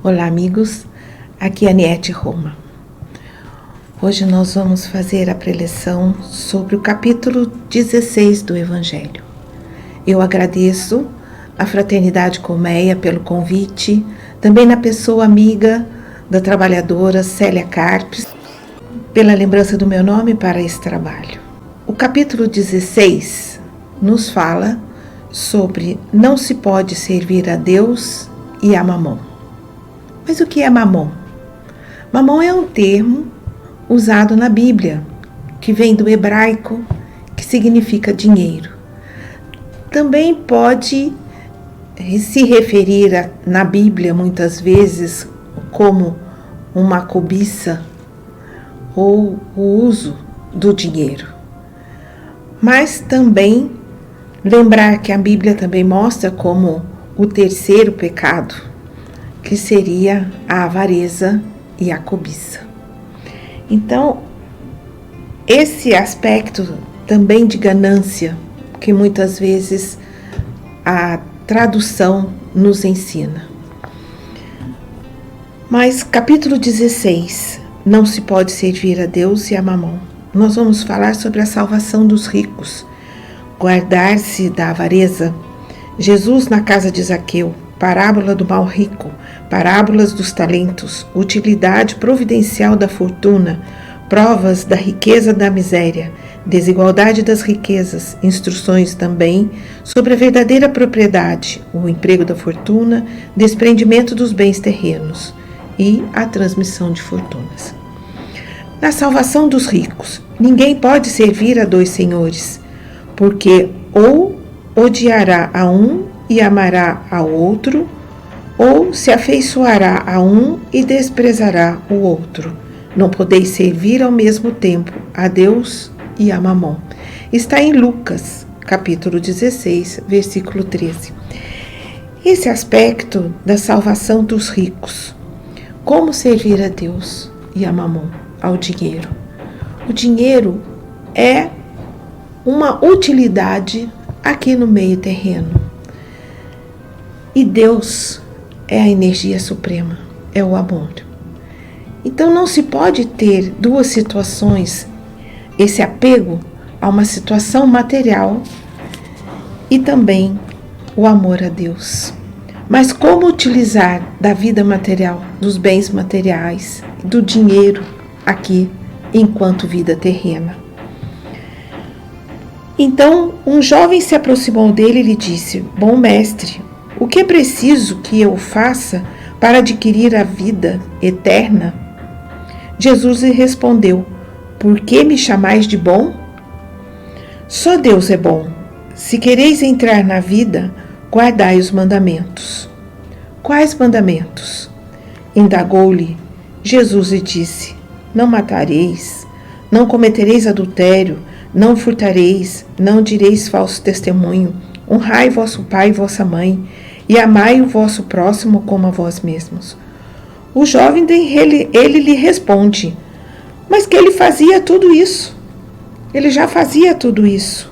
Olá amigos, aqui é Aniette Roma. Hoje nós vamos fazer a preleção sobre o capítulo 16 do Evangelho. Eu agradeço a Fraternidade Colmeia pelo convite, também na pessoa amiga da trabalhadora Célia Carpes, pela lembrança do meu nome para esse trabalho. O capítulo 16 nos fala sobre não se pode servir a Deus e a Mamon. Mas o que é Mamon? Mamon é um termo usado na Bíblia, que vem do hebraico, que significa dinheiro. Também pode se referir na Bíblia, muitas vezes, como uma cobiça ou o uso do dinheiro. Mas também lembrar que a Bíblia também mostra como o terceiro pecado, que seria a avareza e a cobiça. Então, esse aspecto também de ganância, que muitas vezes a tradução nos ensina. Mas capítulo 16, não se pode servir a Deus e a Mamon. Nós vamos falar sobre a salvação dos ricos, guardar-se da avareza, Jesus na casa de Zaqueu, parábola do mal rico, parábolas dos talentos, utilidade providencial da fortuna, provas da riqueza da miséria, desigualdade das riquezas, instruções também sobre a verdadeira propriedade, o emprego da fortuna, desprendimento dos bens terrenos e a transmissão de fortunas. Na salvação dos ricos, ninguém pode servir a dois senhores, porque ou odiará a um e amará ao outro, ou se afeiçoará a um e desprezará o outro. Não podeis servir ao mesmo tempo a Deus e a Mamon. Está em Lucas, capítulo 16, versículo 13. Esse aspecto da salvação dos ricos. Como servir a Deus e a Mamon, ao dinheiro? O dinheiro é uma utilidade aqui no meio terreno. E Deus é a energia suprema, é o amor. Então não se pode ter duas situações, esse apego a uma situação material e também o amor a Deus. Mas como utilizar da vida material, dos bens materiais, do dinheiro aqui enquanto vida terrena? Então um jovem se aproximou dele e lhe disse: Bom mestre, o que é preciso que eu faça para adquirir a vida eterna? Jesus lhe respondeu: Por que me chamais de bom? Só Deus é bom. Se quereis entrar na vida, guardai os mandamentos. Quais mandamentos? Indagou-lhe. Jesus lhe disse: Não matareis, não cometereis adultério, não furtareis, não direis falso testemunho, honrai vosso pai e vossa mãe, e amai o vosso próximo como a vós mesmos. O jovem, ele lhe responde: Mas que ele fazia tudo isso? Ele já fazia tudo isso.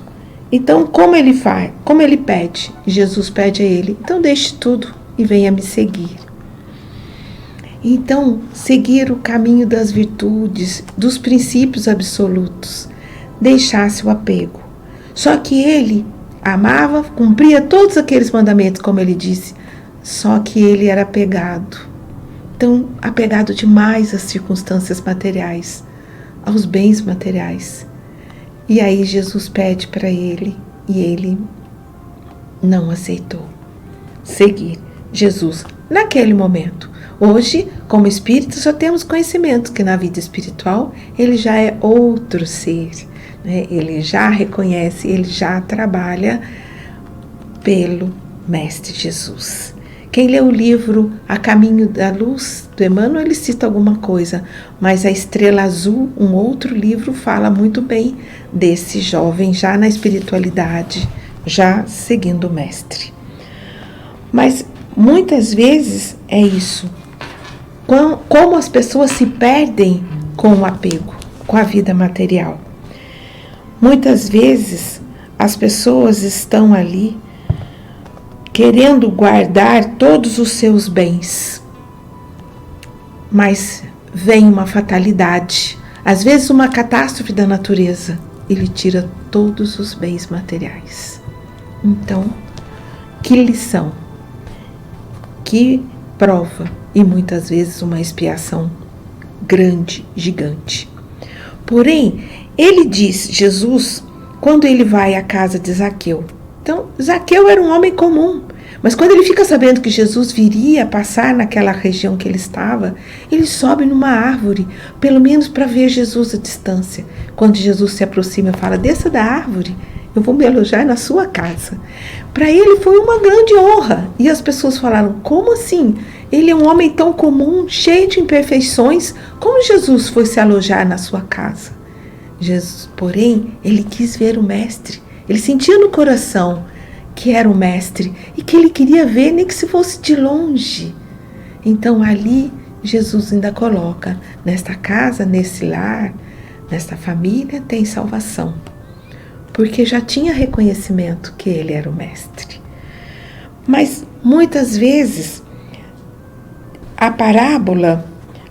Então, como ele faz? Como ele pede? Jesus pede a ele: Então deixe tudo e venha me seguir. Então, seguir o caminho das virtudes, dos princípios absolutos, deixasse o apego. Só que ele amava, cumpria todos aqueles mandamentos, como ele disse, só que ele era apegado. Então, apegado demais às circunstâncias materiais, aos bens materiais. E aí Jesus pede para ele, e ele não aceitou seguir Jesus naquele momento. Hoje, como espírito, só temos conhecimento que na vida espiritual ele já é outro ser. Ele já reconhece, ele já trabalha pelo Mestre Jesus. Quem lê o livro A Caminho da Luz, do Emmanuel, ele cita alguma coisa, mas A Estrela Azul, um outro livro, fala muito bem desse jovem já na espiritualidade, já seguindo o Mestre. Mas muitas vezes é isso. Como as pessoas se perdem com o apego, com a vida material. Muitas vezes as pessoas estão ali querendo guardar todos os seus bens, mas vem uma fatalidade, às vezes uma catástrofe da natureza, e lhe tira todos os bens materiais. Então, que lição, que prova, e muitas vezes uma expiação grande, gigante. Porém, ele diz, Jesus, quando ele vai à casa de Zaqueu. Então, Zaqueu era um homem comum, mas quando ele fica sabendo que Jesus viria passar naquela região que ele estava, ele sobe numa árvore, pelo menos para ver Jesus à distância. Quando Jesus se aproxima e fala, desça da árvore, eu vou me alojar na sua casa. Para ele foi uma grande honra. E as pessoas falaram, como assim? Ele é um homem tão comum, cheio de imperfeições, como Jesus foi se alojar na sua casa? Jesus, porém, ele quis ver o mestre. Ele sentia no coração que era o mestre e que ele queria ver, nem que se fosse de longe. Então ali Jesus ainda coloca, nesta casa, nesse lar, nesta família tem salvação, porque já tinha reconhecimento que ele era o mestre. Mas muitas vezes a parábola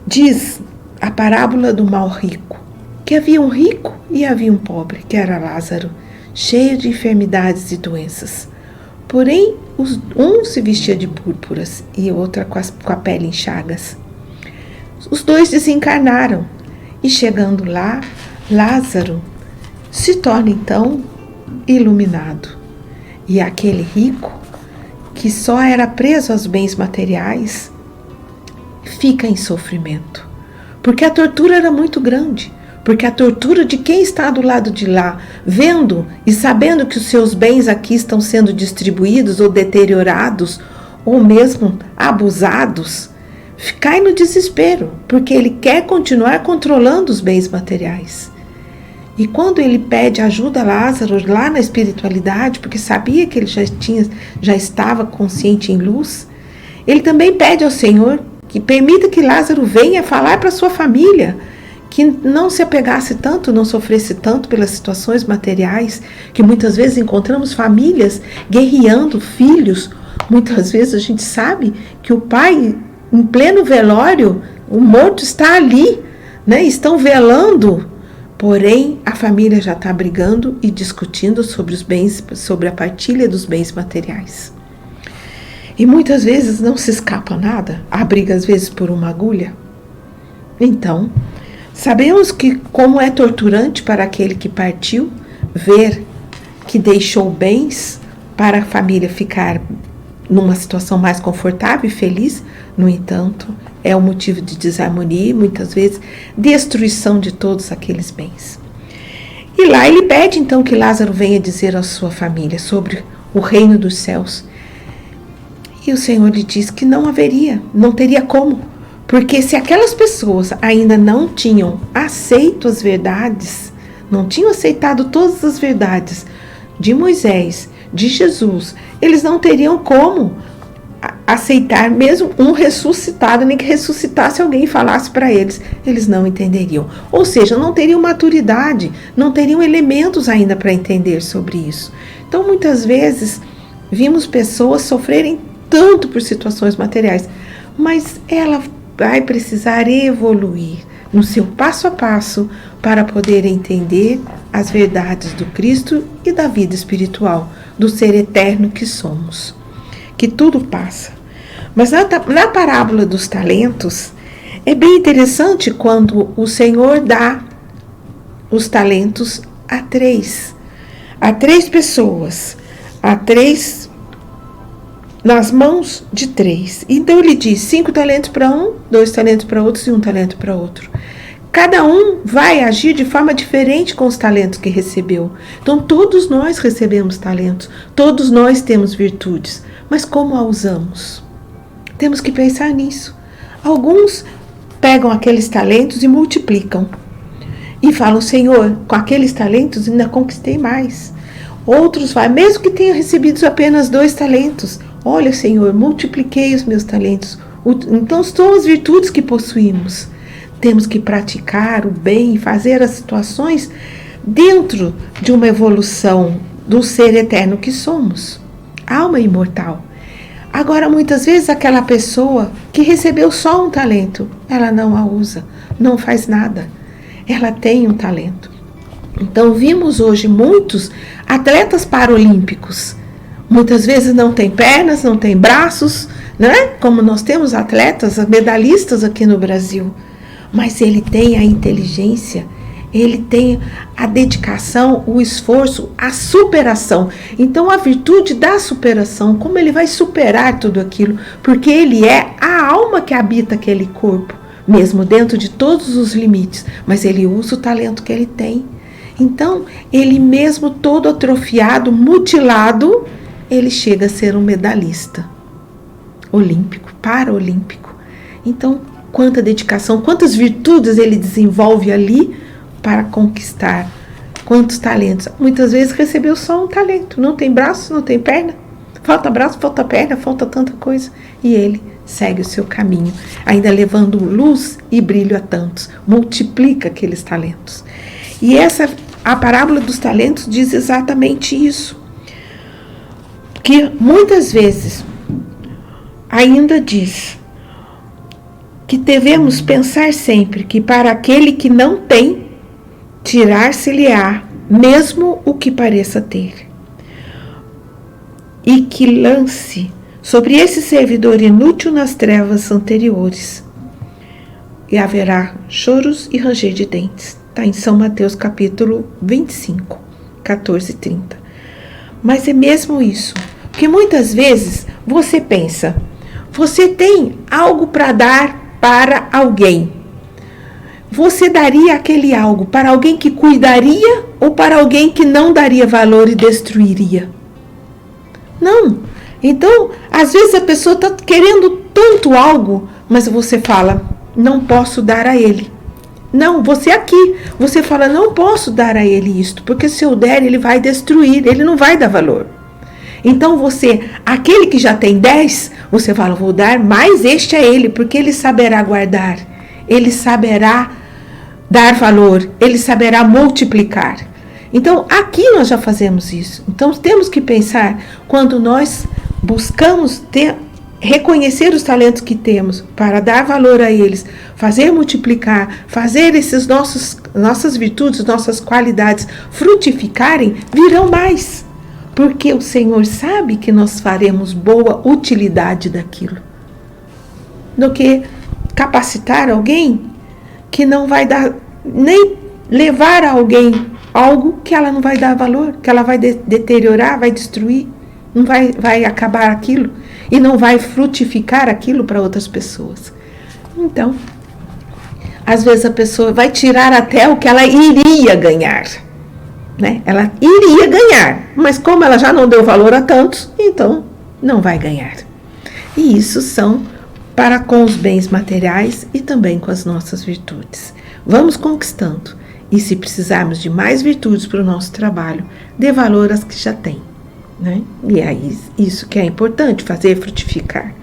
diz, a parábola do mal rico, que havia um rico e havia um pobre, que era Lázaro, cheio de enfermidades e doenças. Porém, um se vestia de púrpuras e outra com a pele em chagas. Os dois desencarnaram e, chegando lá, Lázaro se torna então iluminado. E aquele rico, que só era preso aos bens materiais, fica em sofrimento, porque a tortura era muito grande. Porque a tortura de quem está do lado de lá, vendo e sabendo que os seus bens aqui estão sendo distribuídos ou deteriorados, ou mesmo abusados, cai no desespero, porque ele quer continuar controlando os bens materiais. E quando ele pede ajuda a Lázaro lá na espiritualidade, porque sabia que ele já estava consciente em luz, ele também pede ao Senhor que permita que Lázaro venha falar para sua família, que não se apegasse tanto, não sofresse tanto pelas situações materiais, que muitas vezes encontramos famílias guerreando, filhos. Muitas vezes a gente sabe que o pai, em pleno velório, o morto está ali, né? Estão velando, porém a família já está brigando e discutindo sobre os bens, sobre a partilha dos bens materiais. E muitas vezes não se escapa nada, há briga às vezes por uma agulha. Então, sabemos que como é torturante para aquele que partiu, ver que deixou bens para a família ficar numa situação mais confortável e feliz, no entanto, é um motivo de desarmonia e muitas vezes destruição de todos aqueles bens. E lá ele pede então que Lázaro venha dizer à sua família sobre o reino dos céus. E o Senhor lhe diz que não haveria, não teria como. Porque se aquelas pessoas ainda não tinham aceito as verdades, não tinham aceitado todas as verdades de Moisés, de Jesus, eles não teriam como aceitar mesmo um ressuscitado, nem que ressuscitasse alguém e falasse para eles, eles não entenderiam. Ou seja, não teriam maturidade, não teriam elementos ainda para entender sobre isso. Então, muitas vezes, vimos pessoas sofrerem tanto por situações materiais, mas ela vai precisar evoluir no seu passo a passo para poder entender as verdades do Cristo e da vida espiritual, do ser eterno que somos, que tudo passa. Mas na parábola dos talentos, é bem interessante quando o Senhor dá os talentos a três pessoas, nas mãos de 3. Então ele diz 5 talentos para um, 2 talentos para outros e 1 talento para outro. Cada um vai agir de forma diferente com os talentos que recebeu. Então todos nós recebemos talentos, todos nós temos virtudes, mas como a usamos? Temos que pensar nisso. Alguns pegam aqueles talentos e multiplicam e falam, Senhor, com aqueles talentos ainda conquistei mais. Outros vai, mesmo que tenham recebido apenas 2 talentos, olha, Senhor, multipliquei os meus talentos. Então, são as virtudes que possuímos. Temos que praticar o bem e fazer as situações dentro de uma evolução do ser eterno que somos. Alma imortal. Agora, muitas vezes, aquela pessoa que recebeu só um talento, ela não a usa, não faz nada. Ela tem um talento. Então, vimos hoje muitos atletas paralímpicos. Muitas vezes não tem pernas, não tem braços, né? Como nós temos atletas, medalhistas aqui no Brasil. Mas ele tem a inteligência, ele tem a dedicação, o esforço, a superação. Então, a virtude da superação, como ele vai superar tudo aquilo? Porque ele é a alma que habita aquele corpo, mesmo dentro de todos os limites. Mas ele usa o talento que ele tem. Então, ele mesmo todo atrofiado, mutilado, ele chega a ser um medalhista olímpico, paraolímpico. Então, quanta dedicação, quantas virtudes ele desenvolve ali para conquistar, quantos talentos. Muitas vezes recebeu só um talento, não tem braço, não tem perna, falta braço, falta perna, falta tanta coisa, e ele segue o seu caminho, ainda levando luz e brilho a tantos, multiplica aqueles talentos. E a parábola dos talentos diz exatamente isso, que muitas vezes ainda diz que devemos pensar sempre que para aquele que não tem, tirar-se-lhe-á mesmo o que pareça ter, e que lance sobre esse servidor inútil nas trevas anteriores, e haverá choros e ranger de dentes. Está em São Mateus capítulo 25, 14 e 30. Mas é mesmo isso, porque muitas vezes você pensa, você tem algo para dar para alguém. Você daria aquele algo para alguém que cuidaria ou para alguém que não daria valor e destruiria? Não. Então, às vezes a pessoa está querendo tanto algo, mas você fala, não posso dar a ele. Não, você aqui, você fala, não posso dar a ele isto, porque se eu der, ele vai destruir, ele não vai dar valor. Então você, aquele que já tem 10, você fala, vou dar mais este a ele, porque ele saberá guardar, ele saberá dar valor, ele saberá multiplicar. Então aqui nós já fazemos isso. Então temos que pensar, quando nós buscamos reconhecer os talentos que temos para dar valor a eles, fazer multiplicar, fazer esses nossas virtudes, nossas qualidades frutificarem, virão mais. Porque o Senhor sabe que nós faremos boa utilidade daquilo. Do que capacitar alguém que não vai dar, nem levar a alguém algo que ela não vai dar valor, que ela vai deteriorar, vai destruir, não vai acabar aquilo e não vai frutificar aquilo para outras pessoas. Então, às vezes a pessoa vai tirar até o que ela iria ganhar. Né? Ela iria ganhar, mas como ela já não deu valor a tantos, então não vai ganhar. E isso são para com os bens materiais e também com as nossas virtudes. Vamos conquistando. E se precisarmos de mais virtudes para o nosso trabalho, dê valor às que já tem. Né? E é isso que é importante, fazer frutificar.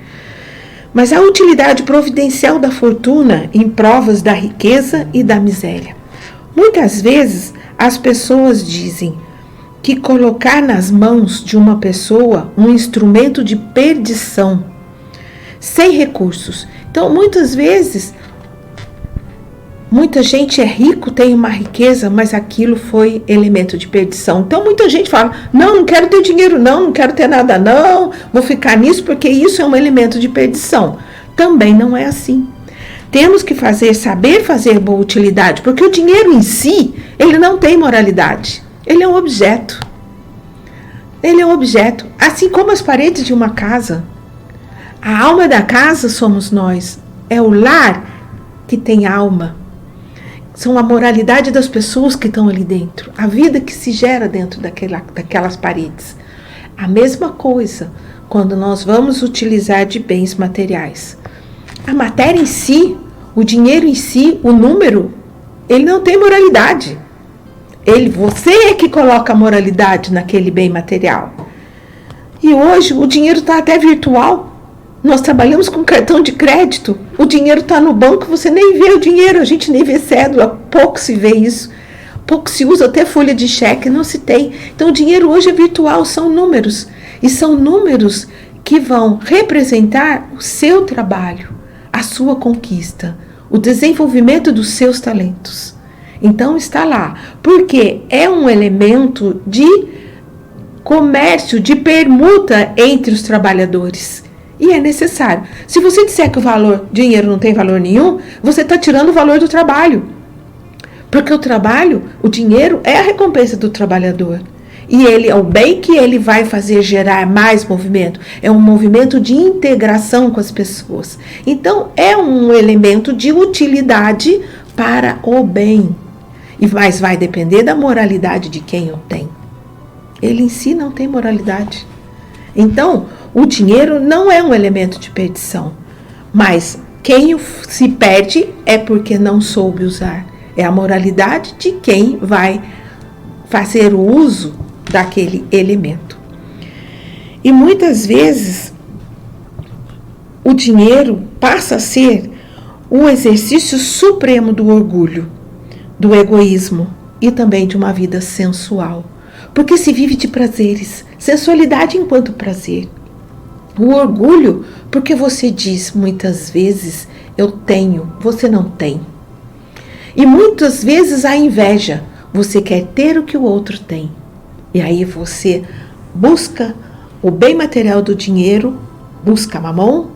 Mas a utilidade providencial da fortuna em provas da riqueza e da miséria. Muitas vezes as pessoas dizem que colocar nas mãos de uma pessoa um instrumento de perdição, sem recursos. Então, muitas vezes, muita gente é rico, tem uma riqueza, mas aquilo foi elemento de perdição. Então, muita gente fala, não quero ter dinheiro não quero ter nada não, vou ficar nisso porque isso é um elemento de perdição. Também não é assim. Temos que saber fazer boa utilidade, porque o dinheiro em si, ele não tem moralidade. Ele é um objeto. Ele é um objeto. Assim como as paredes de uma casa. A alma da casa somos nós. É o lar que tem alma. São a moralidade das pessoas que estão ali dentro. A vida que se gera dentro daquelas paredes. A mesma coisa quando nós vamos utilizar de bens materiais. A matéria em si, o dinheiro em si, o número, ele não tem moralidade. Você é que coloca a moralidade naquele bem material. E hoje o dinheiro está até virtual. Nós trabalhamos com cartão de crédito. O dinheiro está no banco, você nem vê o dinheiro, a gente nem vê cédula, pouco se vê isso. Pouco se usa até folha de cheque, não se tem. Então o dinheiro hoje é virtual, são números. E são números que vão representar o seu trabalho, a sua conquista, o desenvolvimento dos seus talentos. Então está lá, porque é um elemento de comércio, de permuta entre os trabalhadores. E é necessário. Se você disser que o dinheiro não tem valor nenhum, você está tirando o valor do trabalho. Porque o trabalho, o dinheiro, é a recompensa do trabalhador. E ele é o bem que ele vai fazer gerar mais movimento. É um movimento de integração com as pessoas. Então, é um elemento de utilidade para o bem. Mas vai depender da moralidade de quem o tem. Ele em si não tem moralidade. Então, o dinheiro não é um elemento de perdição. Mas quem se perde é porque não soube usar. É a moralidade de quem vai fazer o uso daquele elemento. E muitas vezes o dinheiro passa a ser um exercício supremo do orgulho, do egoísmo e também de uma vida sensual. Porque se vive de prazeres, sensualidade enquanto prazer. O orgulho, porque você diz muitas vezes, eu tenho, você não tem. E muitas vezes a inveja, você quer ter o que o outro tem. E aí você busca o bem material do dinheiro, busca mamon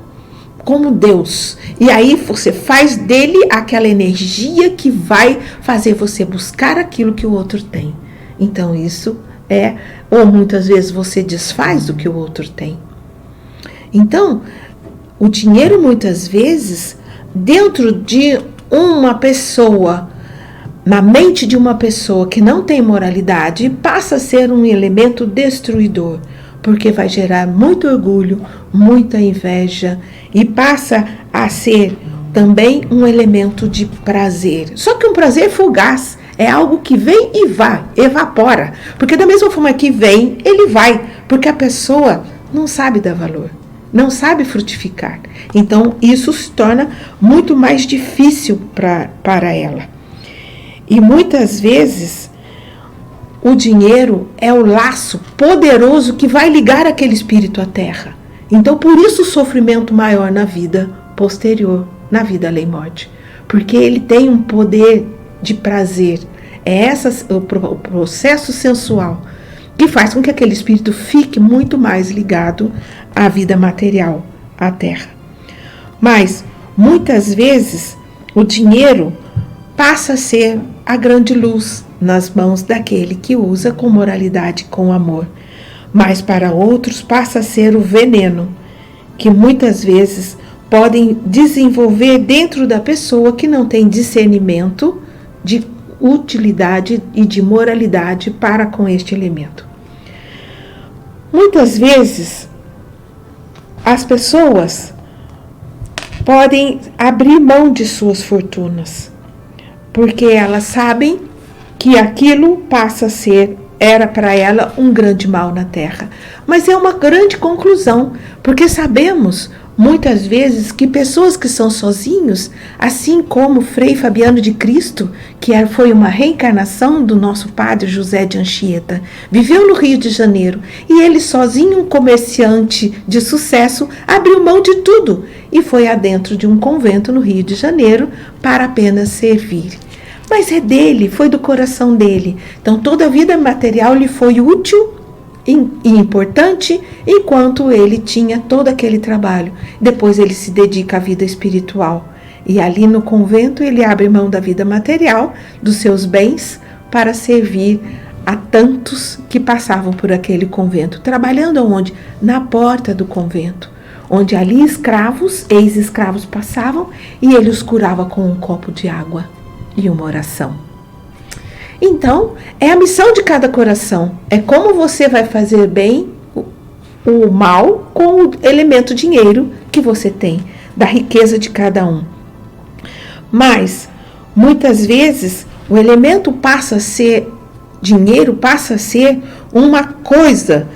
como Deus. E aí você faz dele aquela energia que vai fazer você buscar aquilo que o outro tem. Então isso ou muitas vezes você desfaz do que o outro tem. Então, o dinheiro muitas vezes, dentro de uma pessoa, na mente de uma pessoa que não tem moralidade, passa a ser um elemento destruidor, porque vai gerar muito orgulho, muita inveja e passa a ser também um elemento de prazer. Só que um prazer fugaz, é algo que vem e vai, evapora, porque da mesma forma que vem, ele vai, porque a pessoa não sabe dar valor, não sabe frutificar. Então isso se torna muito mais difícil para ela. E muitas vezes o dinheiro é o laço poderoso que vai ligar aquele espírito à terra. Então por isso o sofrimento maior na vida posterior, na vida além-morte. Porque ele tem um poder de prazer. É o processo sensual que faz com que aquele espírito fique muito mais ligado à vida material, à terra. Mas muitas vezes o dinheiro passa a ser a grande luz nas mãos daquele que usa com moralidade, com amor. Mas para outros passa a ser o veneno, que muitas vezes podem desenvolver dentro da pessoa que não tem discernimento de utilidade e de moralidade para com este elemento. Muitas vezes as pessoas podem abrir mão de suas fortunas, porque elas sabem que aquilo passa a ser, era para ela um grande mal na terra. Mas é uma grande conclusão, porque sabemos muitas vezes que pessoas que são sozinhos, assim como Frei Fabiano de Cristo, que foi uma reencarnação do nosso padre José de Anchieta, viveu no Rio de Janeiro e ele sozinho, um comerciante de sucesso, abriu mão de tudo e foi adentro de um convento no Rio de Janeiro para apenas servir. Mas é dele, foi do coração dele. Então toda a vida material lhe foi útil e importante enquanto ele tinha todo aquele trabalho. Depois ele se dedica à vida espiritual. E ali no convento ele abre mão da vida material, dos seus bens, para servir a tantos que passavam por aquele convento. Trabalhando onde? Na porta do convento, onde ali escravos, ex-escravos passavam e ele os curava com um copo de água e uma oração. Então, é a missão de cada coração. É como você vai fazer bem o mal com o elemento dinheiro que você tem, da riqueza de cada um. Mas, muitas vezes, o elemento passa a ser, dinheiro passa a ser uma coisa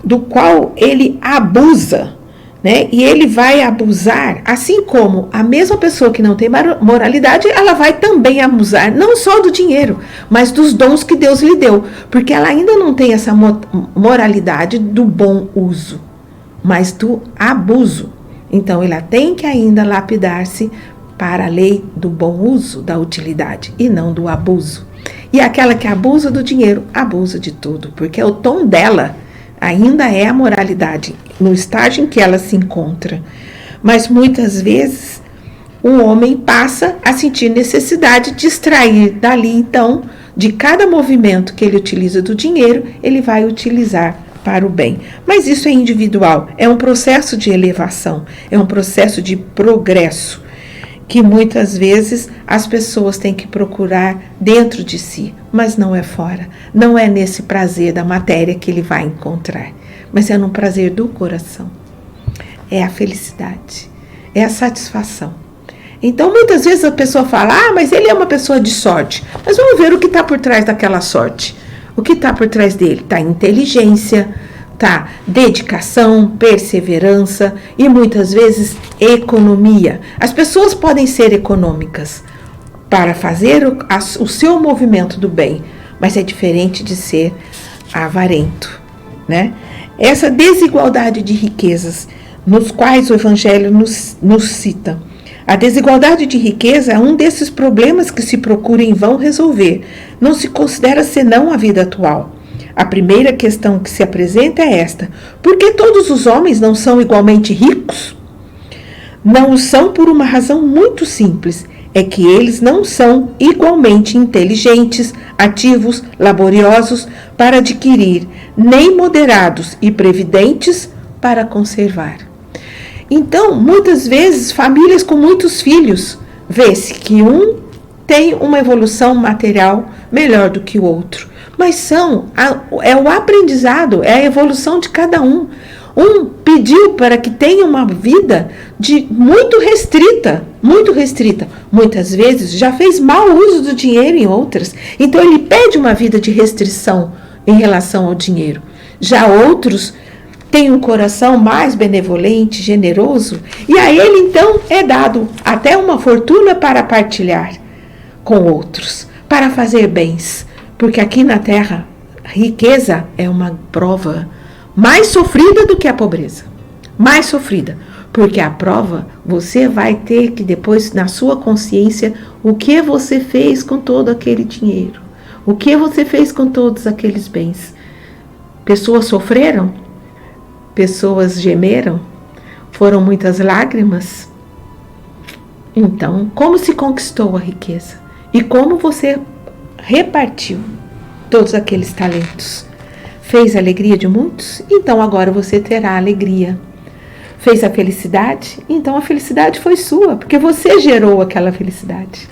do qual ele abusa, né? E ele vai abusar, assim como a mesma pessoa que não tem moralidade, ela vai também abusar, não só do dinheiro, mas dos dons que Deus lhe deu, porque ela ainda não tem essa moralidade do bom uso. mas do abuso. Então, ela tem que ainda lapidar-se para a lei do bom uso, da utilidade, e não do abuso. E aquela que abusa do dinheiro, abusa de tudo, porque o tom dela ainda é a moralidade, no estágio em que ela se encontra. Mas muitas vezes o homem passa a sentir necessidade de extrair dali, então, de cada movimento que ele utiliza do dinheiro, ele vai utilizar para o bem. Mas isso é individual, é um processo de elevação, é um processo de progresso, que muitas vezes as pessoas têm que procurar dentro de si, mas não é fora. Não é nesse prazer da matéria que ele vai encontrar, mas é no prazer do coração. É a felicidade, é a satisfação. Então, muitas vezes a pessoa fala, mas ele é uma pessoa de sorte. Mas vamos ver o que está por trás daquela sorte. O que está por trás dele? Está inteligência, está dedicação, perseverança e muitas vezes economia. As pessoas podem ser econômicas para fazer o seu movimento do bem, mas é diferente de ser avarento, né? Essa desigualdade de riquezas nos quais o Evangelho nos cita. A desigualdade de riqueza é um desses problemas que se procura em vão resolver. Não se considera senão a vida atual. A primeira questão que se apresenta é esta: por que todos os homens não são igualmente ricos? Não o são por uma razão muito simples, é que eles não são igualmente inteligentes, ativos, laboriosos para adquirir, nem moderados e previdentes para conservar. Então, muitas vezes, famílias com muitos filhos, vê-se que um tem uma evolução material melhor do que o outro. Mas é o aprendizado, é a evolução de cada um. Um pediu para que tenha uma vida muito restrita. Muitas vezes já fez mau uso do dinheiro em outras. Então, ele pede uma vida de restrição em relação ao dinheiro. Já outros tem um coração mais benevolente, generoso, e a ele então é dado até uma fortuna para partilhar com outros, para fazer bens, porque aqui na terra, riqueza é uma prova mais sofrida do que a pobreza, mais sofrida, porque a prova você vai ter que depois na sua consciência o que você fez com todo aquele dinheiro, o que você fez com todos aqueles bens. Pessoas sofreram? Pessoas gemeram? Foram muitas lágrimas? Então, como se conquistou a riqueza? E como você repartiu todos aqueles talentos? Fez a alegria de muitos? Então agora você terá alegria. Fez a felicidade? Então a felicidade foi sua, porque você gerou aquela felicidade.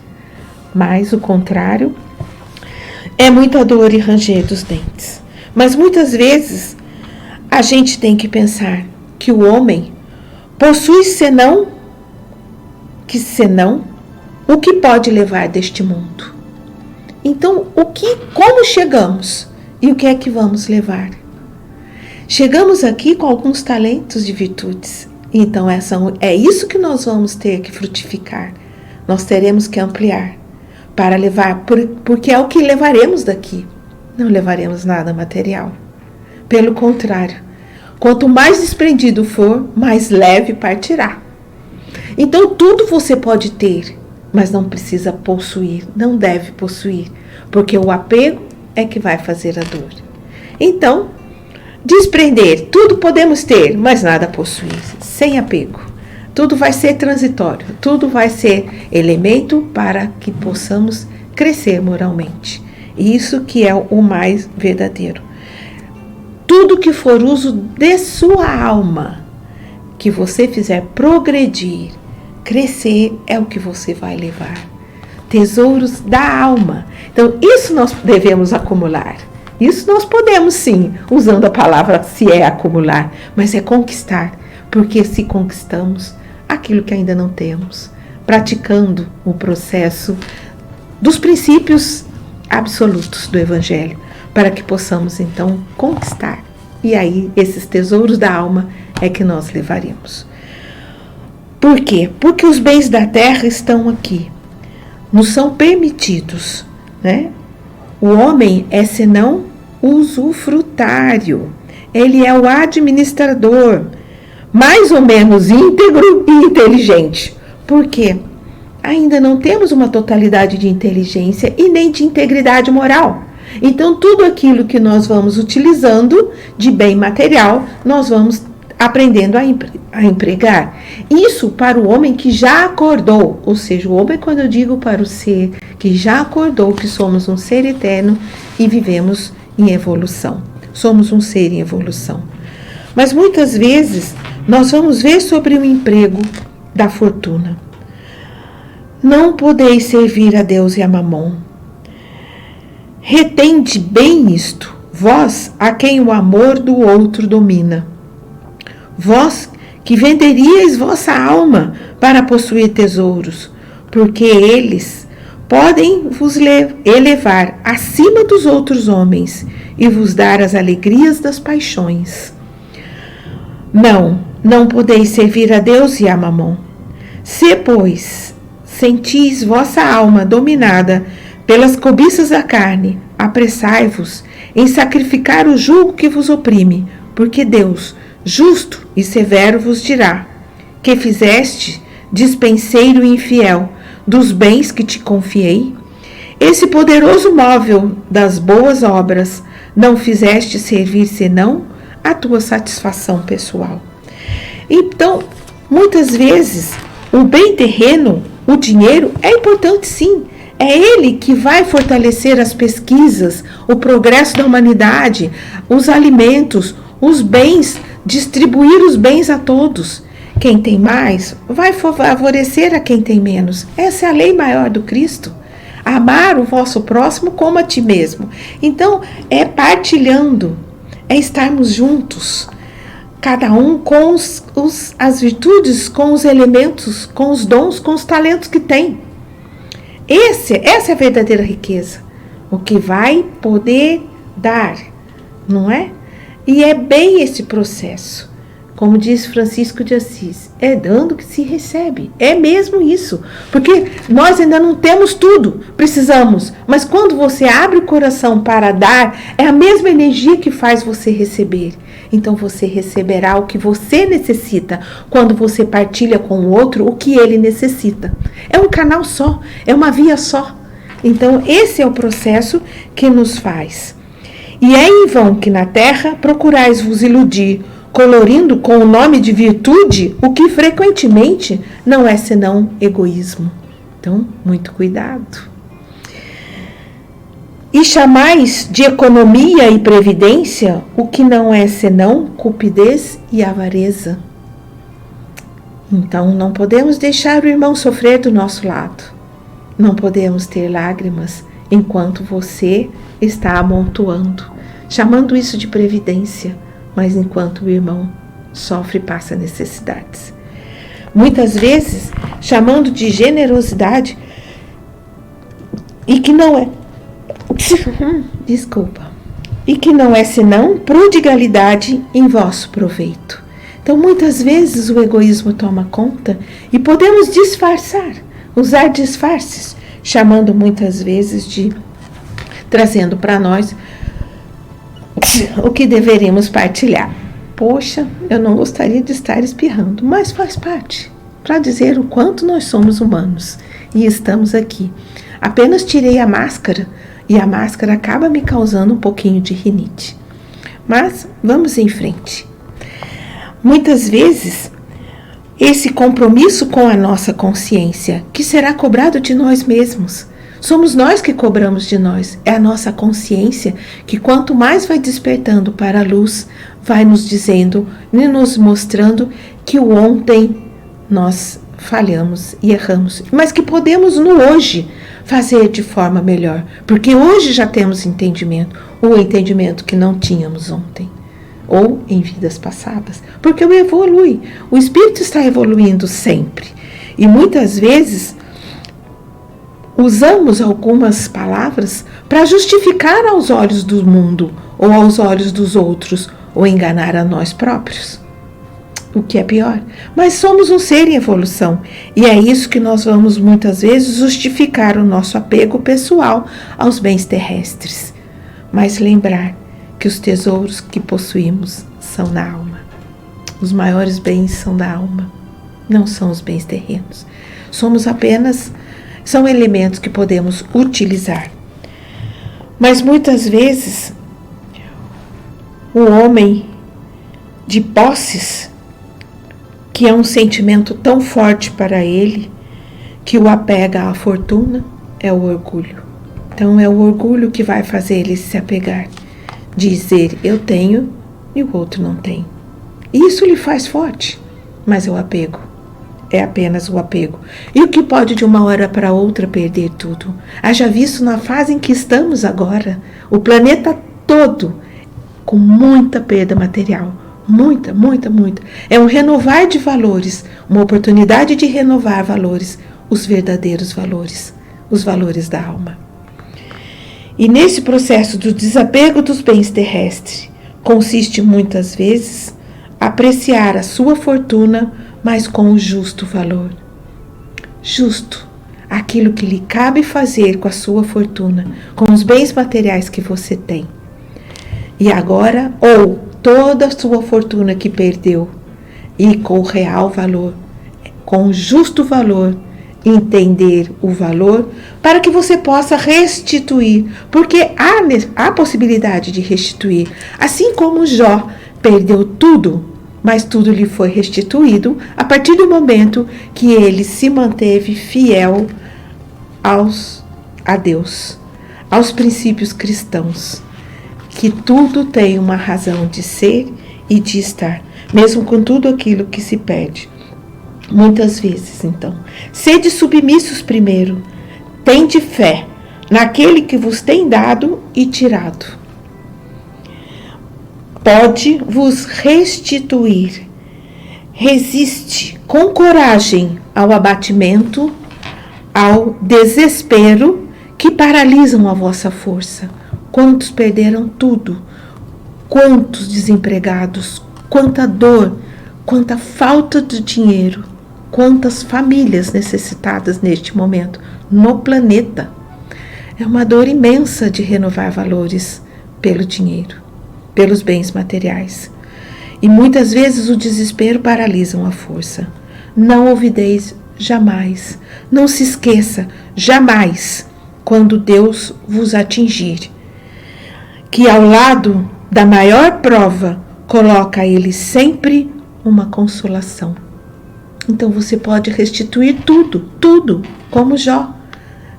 Mas o contrário é muita dor e ranger dos dentes. Mas muitas vezes a gente tem que pensar que o homem possui senão o que pode levar deste mundo. Então, como chegamos e o que é que vamos levar? Chegamos aqui com alguns talentos de virtudes. Então, é isso que nós vamos ter que frutificar. Nós teremos que ampliar para levar, porque é o que levaremos daqui. Não levaremos nada material. Pelo contrário, quanto mais desprendido for, mais leve partirá. Então, tudo você pode ter, mas não precisa possuir, não deve possuir, porque o apego é que vai fazer a dor. Então, desprender, tudo podemos ter, mas nada possuir, sem apego. Tudo vai ser transitório, tudo vai ser elemento para que possamos crescer moralmente. Isso que é o mais verdadeiro. Tudo que for uso de sua alma, que você fizer progredir, crescer, é o que você vai levar. Tesouros da alma. Então, isso nós devemos acumular. Isso nós podemos sim, usando a palavra se é acumular, mas é conquistar. Porque se conquistamos aquilo que ainda não temos, praticando o processo dos princípios absolutos do Evangelho, para que possamos então conquistar. E aí, esses tesouros da alma é que nós levaremos. Por quê? Porque os bens da terra estão aqui, nos são permitidos, né? O homem é senão usufrutário, ele é o administrador, mais ou menos íntegro e inteligente. Por quê? Ainda não temos uma totalidade de inteligência e nem de integridade moral. Então, tudo aquilo que nós vamos utilizando de bem material, nós vamos aprendendo a empregar. Isso para o homem que já acordou, ou seja, o homem, quando eu digo para o ser que já acordou, que somos um ser eterno e vivemos em evolução. Somos um ser em evolução. Mas muitas vezes nós vamos ver sobre o emprego da fortuna. Não podeis servir a Deus e a Mamon. Retende bem isto, vós a quem o amor do outro domina. Vós que venderíeis vossa alma para possuir tesouros, porque eles podem vos elevar acima dos outros homens e vos dar as alegrias das paixões. Não podeis servir a Deus e a Mamon. Se, pois, sentis vossa alma dominada pelas cobiças da carne, apressai-vos em sacrificar o jugo que vos oprime, porque Deus, justo e severo, vos dirá: que fizeste, dispenseiro infiel, dos bens que te confiei? Esse poderoso móvel das boas obras não fizeste servir senão a tua satisfação pessoal. Então, muitas vezes, o bem terreno, o dinheiro, é importante sim. É ele que vai fortalecer as pesquisas, o progresso da humanidade, os alimentos, os bens, distribuir os bens a todos. Quem tem mais vai favorecer a quem tem menos. Essa é a lei maior do Cristo. Amar o vosso próximo como a ti mesmo. Então, é partilhando, é estarmos juntos, cada um com as virtudes, com os elementos, com os dons, com os talentos que tem. Essa é a verdadeira riqueza, o que vai poder dar, não é? E é bem esse processo, como diz Francisco de Assis, é dando que se recebe, é mesmo isso, porque nós ainda não temos tudo, precisamos, mas quando você abre o coração para dar, é a mesma energia que faz você receber. Então você receberá o que você necessita quando você partilha com o outro o que ele necessita. É um canal só, é uma via só. Então esse é o processo que nos faz. E é em vão que na terra procurais vos iludir, colorindo com o nome de virtude o que frequentemente não é senão egoísmo. Então, muito cuidado. E chamais de economia e previdência o que não é senão cupidez e avareza. Então, não podemos deixar o irmão sofrer do nosso lado. Não podemos ter lágrimas enquanto você está amontoando, chamando isso de previdência, mas enquanto o irmão sofre e passa necessidades. Muitas vezes, chamando de generosidade, e que não é, e que não é senão prodigalidade em vosso proveito. Então, muitas vezes o egoísmo toma conta e podemos disfarçar, usar disfarces, chamando muitas vezes de, trazendo para nós o que deveríamos partilhar. Poxa, eu não gostaria de estar espirrando, mas faz parte, para dizer o quanto nós somos humanos e estamos aqui. Apenas tirei a máscara e a máscara acaba me causando um pouquinho de rinite. Mas vamos em frente. Muitas vezes, esse compromisso com a nossa consciência, que será cobrado de nós mesmos, somos nós que cobramos de nós, é a nossa consciência que quanto mais vai despertando para a luz, vai nos dizendo e nos mostrando que o ontem nós falhamos e erramos, mas que podemos no hoje fazer de forma melhor, porque hoje já temos entendimento, o entendimento que não tínhamos ontem, ou em vidas passadas, porque o evolui, o espírito está evoluindo sempre, e muitas vezes usamos algumas palavras para justificar aos olhos do mundo, ou aos olhos dos outros, ou enganar a nós próprios. O que é pior. Mas somos um ser em evolução. E é isso que nós vamos muitas vezes justificar o nosso apego pessoal aos bens terrestres. Mas lembrar que os tesouros que possuímos são na alma. Os maiores bens são da alma, não são os bens terrenos. São elementos que podemos utilizar. Mas muitas vezes, o homem de posses, que é um sentimento tão forte para ele, que o apega à fortuna, é o orgulho. Então é o orgulho que vai fazer ele se apegar, dizer eu tenho e o outro não tem. Isso lhe faz forte, mas é o apego. É apenas o apego. E o que pode de uma hora para outra perder tudo? Haja visto na fase em que estamos agora, o planeta todo com muita perda material. Muita. É um renovar de valores, uma oportunidade de renovar valores, os verdadeiros valores, os valores da alma. E nesse processo do desapego dos bens terrestres, consiste muitas vezes apreciar a sua fortuna, mas com o justo valor. Justo, aquilo que lhe cabe fazer com a sua fortuna, com os bens materiais que você tem. E agora, ou toda a sua fortuna que perdeu, e com o real valor, com o justo valor, entender o valor, para que você possa restituir, porque há possibilidade de restituir, assim como Jó perdeu tudo, mas tudo lhe foi restituído a partir do momento que ele se manteve fiel a Deus, aos princípios cristãos, que tudo tem uma razão de ser e de estar, mesmo com tudo aquilo que se perde. Muitas vezes, então, sede submissos primeiro, tende fé naquele que vos tem dado e tirado. Pode vos restituir. Resiste com coragem ao abatimento, ao desespero que paralisam a vossa força. Quantos perderam tudo? Quantos desempregados? Quanta dor? Quanta falta de dinheiro? Quantas famílias necessitadas neste momento no planeta? É uma dor imensa de renovar valores pelo dinheiro, pelos bens materiais. E muitas vezes o desespero paralisa a força. Não olvideis jamais, não se esqueça jamais, quando Deus vos atingir, que ao lado da maior prova coloca Ele sempre uma consolação. Então você pode restituir tudo, como Jó.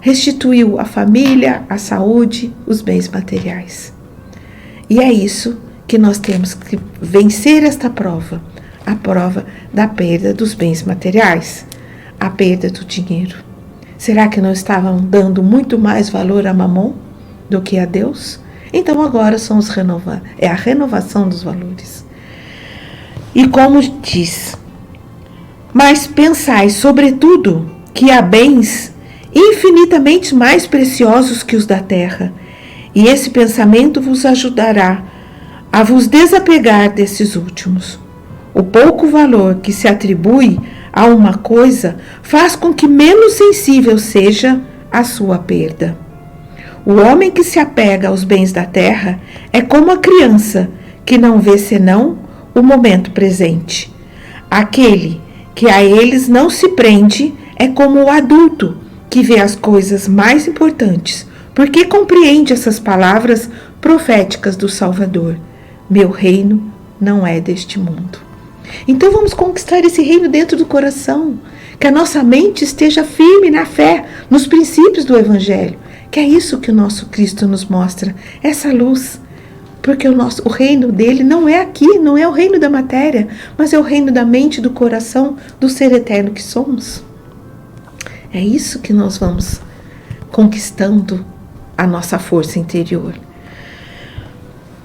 Restituiu a família, a saúde, os bens materiais. E é isso que nós temos que vencer esta prova. A prova da perda dos bens materiais. A perda do dinheiro. Será que não estavam dando muito mais valor a Mamon do que a Deus? Então agora é a renovação dos valores. E como diz, mas pensai sobretudo que há bens infinitamente mais preciosos que os da terra, e esse pensamento vos ajudará a vos desapegar desses últimos. O pouco valor que se atribui a uma coisa faz com que menos sensível seja a sua perda. O homem que se apega aos bens da terra é como a criança que não vê senão o momento presente. Aquele que a eles não se prende é como o adulto que vê as coisas mais importantes, porque compreende essas palavras proféticas do Salvador. Meu reino não é deste mundo. Então vamos conquistar esse reino dentro do coração, que a nossa mente esteja firme na fé, nos princípios do Evangelho, que é isso que o nosso Cristo nos mostra, essa luz. Porque o reino dele não é aqui, não é o reino da matéria, mas é o reino da mente, do coração, do ser eterno que somos. É isso que nós vamos conquistando a nossa força interior.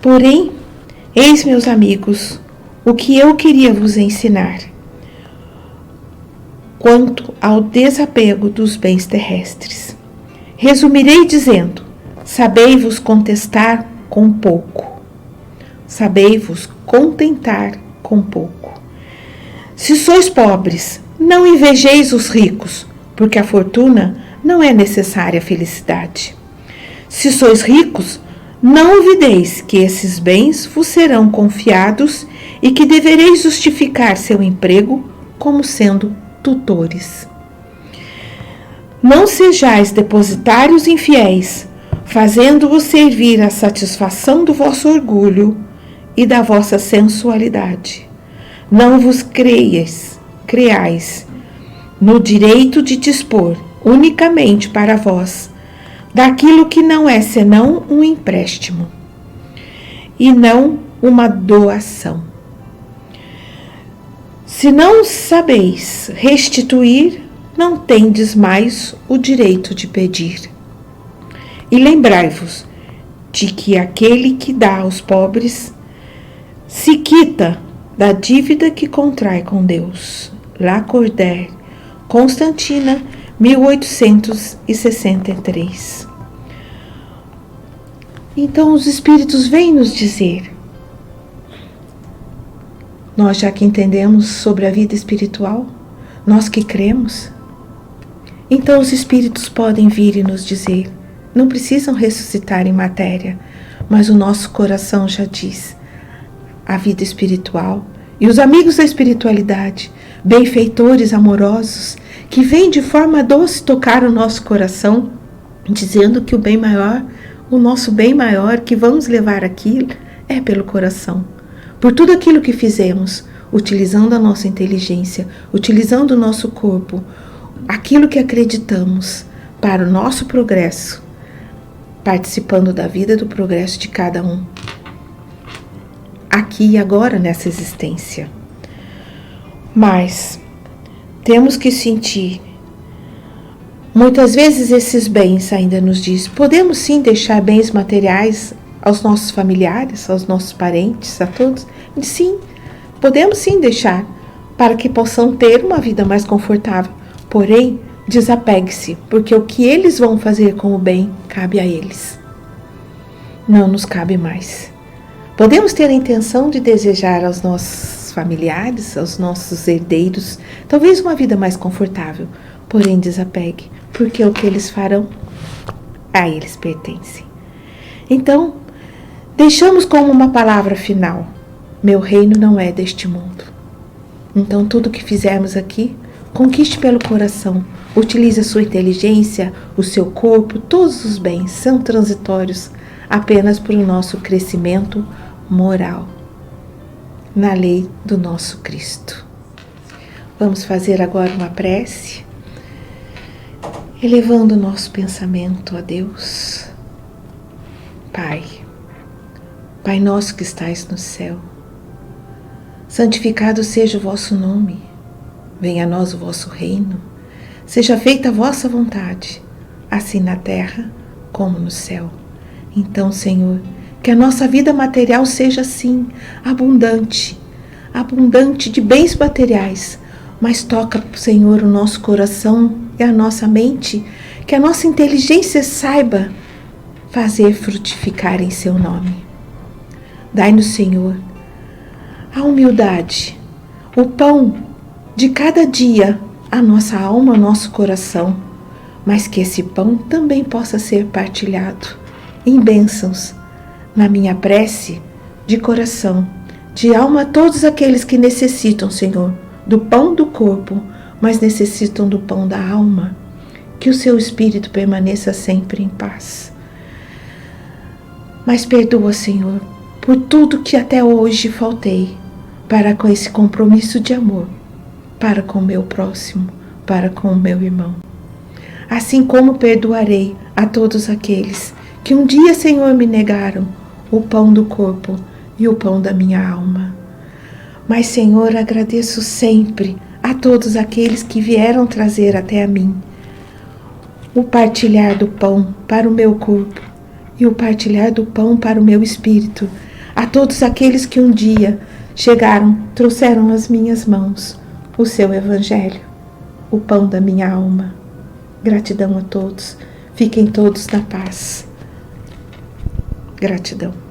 Porém, eis, meus amigos, o que eu queria vos ensinar quanto ao desapego dos bens terrestres. Resumirei dizendo: sabei-vos contestar com pouco. Sabei-vos contentar com pouco. Se sois pobres, não invejeis os ricos, porque a fortuna não é necessária à felicidade. Se sois ricos, não olvideis que esses bens vos serão confiados e que devereis justificar seu emprego como sendo tutores. Não sejais depositários infiéis, fazendo-vos servir à satisfação do vosso orgulho e da vossa sensualidade. Não vos creais no direito de dispor unicamente para vós daquilo que não é senão um empréstimo e não uma doação. Se não sabeis restituir, não tendes mais o direito de pedir. E lembrai-vos de que aquele que dá aos pobres se quita da dívida que contrai com Deus. Lacordaire, Constantina, 1863. Então os Espíritos vêm nos dizer, nós já que entendemos sobre a vida espiritual, nós que cremos, então os Espíritos podem vir e nos dizer, não precisam ressuscitar em matéria, mas o nosso coração já diz, a vida espiritual e os amigos da espiritualidade, benfeitores amorosos, que vêm de forma doce tocar o nosso coração, dizendo que o bem maior, o nosso bem maior que vamos levar aqui é pelo coração. Por tudo aquilo que fizemos, utilizando a nossa inteligência, utilizando o nosso corpo, aquilo que acreditamos para o nosso progresso, participando da vida do progresso de cada um, aqui e agora nessa existência. Mas temos que sentir, muitas vezes esses bens ainda nos diz, podemos sim deixar bens materiais aos nossos familiares, aos nossos parentes, a todos? Sim, podemos sim deixar, para que possam ter uma vida mais confortável. Porém, desapegue-se, porque o que eles vão fazer com o bem, cabe a eles. Não nos cabe mais. Podemos ter a intenção de desejar aos nossos familiares, aos nossos herdeiros, talvez uma vida mais confortável, porém desapegue, porque o que eles farão, a eles pertence. Então, deixamos como uma palavra final, meu reino não é deste mundo. Então, tudo que fizermos aqui, conquiste pelo coração, utilize a sua inteligência, o seu corpo, todos os bens são transitórios, apenas para o nosso crescimento moral, na lei do nosso Cristo. Vamos fazer agora uma prece, elevando o nosso pensamento a Deus. Pai, Pai nosso que estais no céu, santificado seja o vosso nome, venha a nós o vosso reino, seja feita a vossa vontade, assim na terra como no céu. Então, Senhor, que a nossa vida material seja assim, abundante de bens materiais, mas toca, Senhor, o nosso coração e a nossa mente, que a nossa inteligência saiba fazer frutificar em seu nome. Dai-nos, Senhor, a humildade, o pão de cada dia, a nossa alma, o nosso coração, mas que esse pão também possa ser partilhado em bênçãos, na minha prece, de coração, de alma, a todos aqueles que necessitam, Senhor, do pão do corpo, mas necessitam do pão da alma, que o seu espírito permaneça sempre em paz. Mas perdoa, Senhor, por tudo que até hoje faltei, para com esse compromisso de amor, para com o meu próximo, para com o meu irmão. Assim como perdoarei a todos aqueles que um dia, Senhor, me negaram o pão do corpo e o pão da minha alma. Mas, Senhor, agradeço sempre a todos aqueles que vieram trazer até a mim o partilhar do pão para o meu corpo e o partilhar do pão para o meu espírito. A todos aqueles que um dia chegaram, trouxeram às minhas mãos o seu evangelho, o pão da minha alma. Gratidão a todos. Fiquem todos na paz. Gratidão.